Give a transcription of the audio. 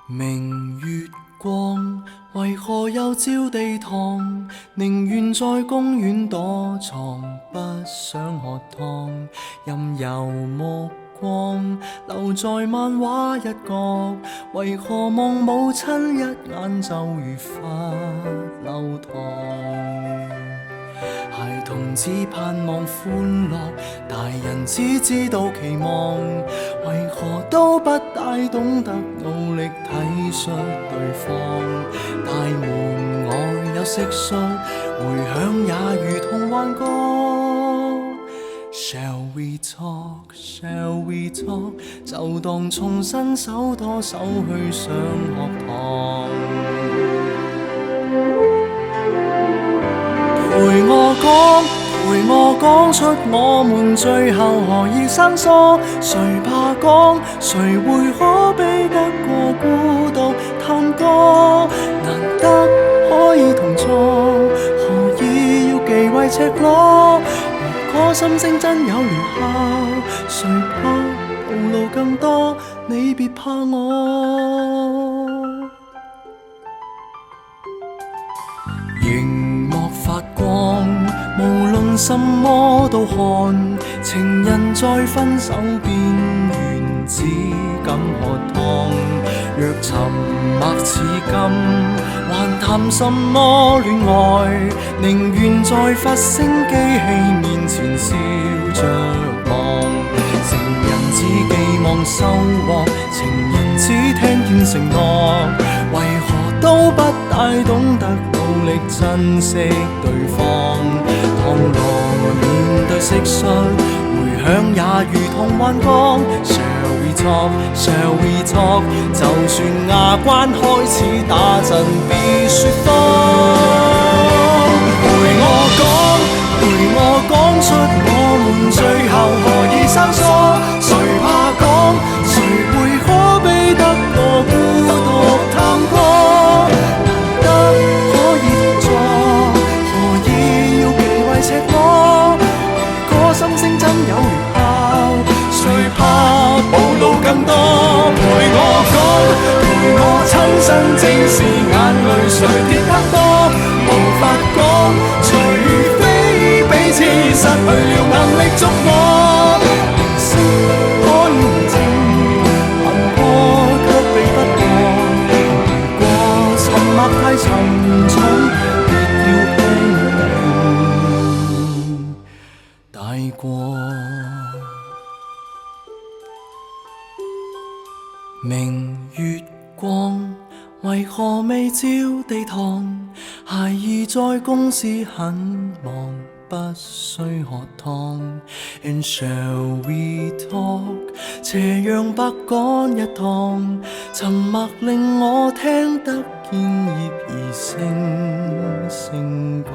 明月光，為何又照地堂？寧願在公園躲藏，不想喝湯。任由目光留在漫畫一角，為何望母親一眼就如罰留堂？孩童只盼望歡樂，大人只知道期望，為何都不大懂得努力體恤對方？大門外有蟋蟀，回響也如同幻覺。Shall we talk? Shall we talk? 就當重新手拖手去上學堂。陪我講出我們最後何以生疏？誰怕講？誰會可比得過孤獨探戈？難得可以同坐，何以要忌諱赤裸？如果心聲真有療效，誰怕暴露更多？你別怕我。熒幕發光，無論什麼都看，情人在分手邊緣，只敢喝湯。若沉默似金，還談什麼戀愛？寧願在發聲機器面前笑着望。成人只寄望收穫，情人只聽見承諾，為何都不大懂得努力珍惜對方？螳螂面對蟋蟀，回響也如同幻覺。Shall we talk? Shall we talk? 就算牙關開始打震，別說謊。陪我講出我們最後何以生疏？誰怕講？誰會可比得過孤獨探戈？難得可以同坐，何以要忌諱赤裸？如果心聲真有療效，誰怕暴露更多？陪我講，陪我親身正視眼淚誰跌得多？無法講，除非彼此失去了能力觸摸。明星可以無情，行過卻避不過。如果沉默太沉重，別要輕輕帶過。明月光，為何未照地堂？孩兒在公司很忙，不需喝湯。And shall we talk? 斜陽白趕一趟，沉默令我聽得見葉兒聲聲降。